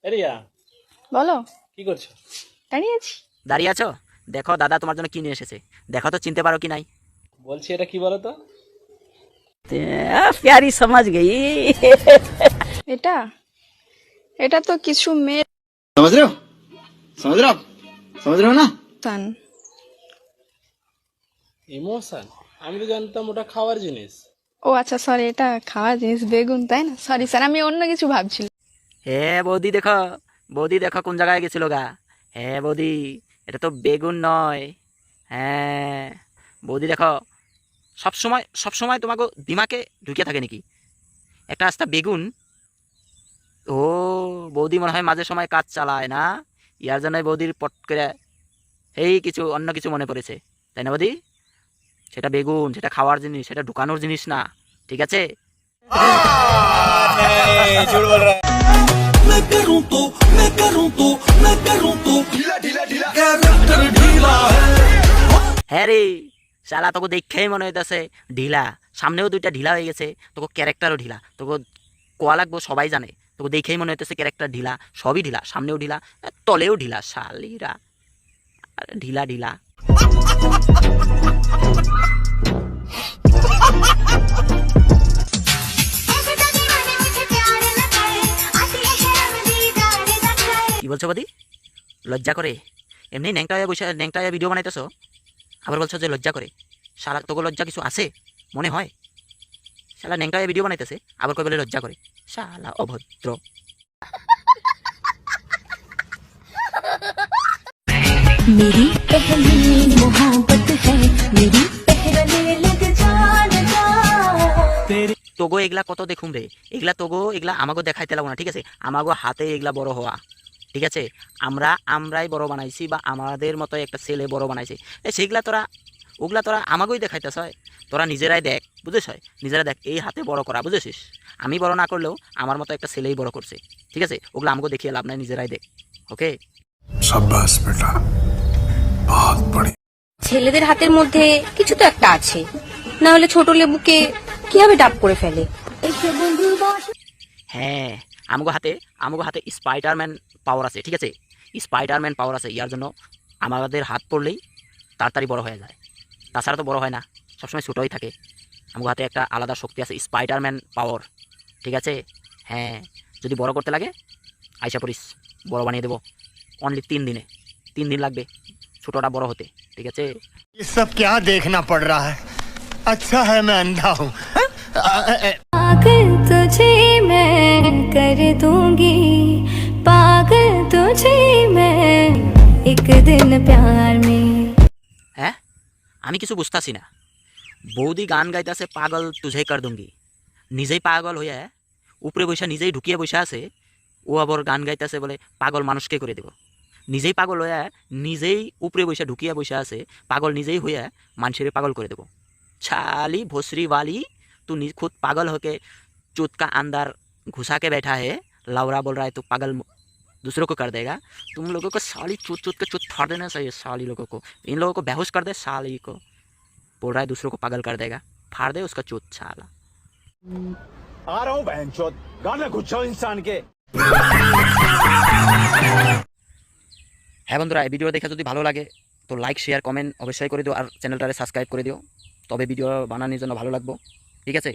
রিয়া, বলো। কি করছো? দাঁড়িয়ে আছি। দাঁড়িয়ে আছো? দেখো দাদা তোমার জন্য কি নিয়ে এসেছে, দেখো তো চিনতে পারো কি নাই। বলছি এটা কি বলো তো? প্যারি সমাজ গই। এটা এটা তো কিছু মেয়ের समझ रहे हो समझ रहे हो आप समझ रहे हो ना। টান। ইমোশন? আমি তো জানতাম ওটা খাওয়ার জিনিস। ও আচ্ছা, সরি, এটা খাওয়ার জিনিস, বেগুন, তাই না? সরি স্যার, আমি অন্য কিছু ভাবছিলাম। হ্যাঁ বৌদি দেখো, বৌদি দেখো কোন জায়গায় গেছিল গা। হ্যাঁ বৌদি, এটা তো বেগুন নয়। হ্যাঁ বৌদি দেখো, সবসময় সবসময় তোমাকে দিমাকে ঢুকে থাকে নাকি একটা আস্তা বেগুন? ও বৌদি মনে হয় মাঝে সময় কাজ চালায় না, ইয়ার জন্যই বৌদির পট করে এই কিছু অন্য কিছু মনে পড়েছে, তাই না বৌদি? সেটা বেগুন, সেটা খাওয়ার জিনিস, সেটা ঢুকানোর জিনিস না, ঠিক আছে? হ্যাঁ রে শালা, তোকে দেখেই মনে হইতেছে ঢিলা। সামনেও দুইটা ঢিলা হয়ে গেছে, তোকে ক্যারেক্টারও ঢিলা, তোকে কোয়া লাগবো সবাই জানে। তোকে দেখেই মনে হইতেছে ক্যারেক্টার ঢিলা, সবই ঢিলা, সামনেও ঢিলা, তলেও ঢিলা, শালিরা ঢিলা ঢিলা। কি বলছো বদি? লজ্জা করে? এমনি ন্যাংটা হয়ে বসে ন্যাংটা হয়ে ভিডিও বানাইতেছো, আবার বলছো যে লজ্জা করে? শালা তোকে লজ্জা কিছু আছে মনে হয়? শালা ন্যাংটা হয়ে ভিডিও বানাইতেছে, আবার কই বলে লজ্জা করে? শালা অভদ্র। मेरी पहली मोहब्बत है, मेरी पहले लग जाना। তোগো এগুলা কত দেখুম রে, এগুলা তোগো এগুলা আমাগো দেখাইতে লাগবো না, ঠিক আছে? আমাগো হাতে এগুলা বড় হওয়া, ঠিক আছে? আমরাই বড় বানাইছি, বা আমাদের মতো একটা ছেলে বড় বানাইছে। সেগুলা তোরা, ওগুলা তোরা আমাগোই দেখাইতেছ হয়। তোরা নিজেরাই দেখ, বুঝেছ? নিজেরাই দেখ, এই হাতে বড় করা, বুঝেছিস? আমি বড় না করলেও আমার মতো একটা ছেলেই বড় করছে, ঠিক আছে? ওগুলো আমাকে দেখিয়ে লাভ নাই, নিজেরাই দেখ, ওকে? शाबाश बेटा, बहुत बढ़िया। ছেলেদের হাতের মধ্যে কিছু তো একটা আছে, না হলে ছোট লেবুকে কিভাবে ডাব করে ফেলে। হ্যাঁ, আমগো হাতে স্পাইডারম্যান পাওয়ার আছে, ঠিক আছে? স্পাইডারম্যান পাওয়ার আছে, ইয়ার জন্য আমাদের হাত পড়লেই তাড়াতাড়ি বড় হয়ে যায়, তাছাড়া তো বড় হয় না, সবসময় ছোটোই থাকে। আমগো হাতে একটা আলাদা শক্তি আছে, স্পাইডারম্যান পাওয়ার, ঠিক আছে? হ্যাঁ, যদি বড় করতে লাগে আইসা পড়িস, বড় বানিয়ে দেবো। অনলি 3 দিনে, 3 দিন লাগবে ছোটোটা বড় হতে, ঠিক আছে? ये सब क्या देखना पड़ रहा है? अच्छा है मैं अंधा हूँ। पागल तुझे मैं कर दूंगी, पागल तुझे मैं एक दिन प्यार में। হ্যাঁ, আমি কিছু বুঝতাছি না। বৌদি গান গাইতেছে পাগল তুঝে কর দুঙ্গি, নিজেই পাগল হইয়া উপরে বসে নিজেই ঢুকিয়ে বসে আছে। ও আবার গান গাইতেছে বলে পাগল মানুষকে করে দেব। নিজেই পাগল হইয়া নিজেই উপরে বসে ঢুকিয়ে বসে আছে, পাগল নিজেই হইয়া মানুষের পাগল করে দেব। छाली भोसरी वाली, तू खुद पागल होके चूत का अंदर घुसा के बैठा है, लौरा बोल रहा है तू पागल दूसरों को कर देगा। तुम लोगों को साली चूत चूत के चूत फाड़ देना चाहिए, साली लोगों को, इन लोगों को बेहोश कर दे, साली को बोल रहा है दूसरों को पागल कर देगा, फाड़ दे उसका चूत साला। आ रहा हूँ बहनचोद, गाने घुस जाओ इंसान के। হ্যাঁ বন্ধুরা, এই ভিডিও দেখে যদি ভালো লাগে তো লাইক শেয়ার কমেন্ট অবশ্যই করে দিও, আর চ্যানেলটারে সাবস্ক্রাইব করে দিও, তবে ভিডিও বানানোর জন্য ভালো লাগবে, ঠিক আছে?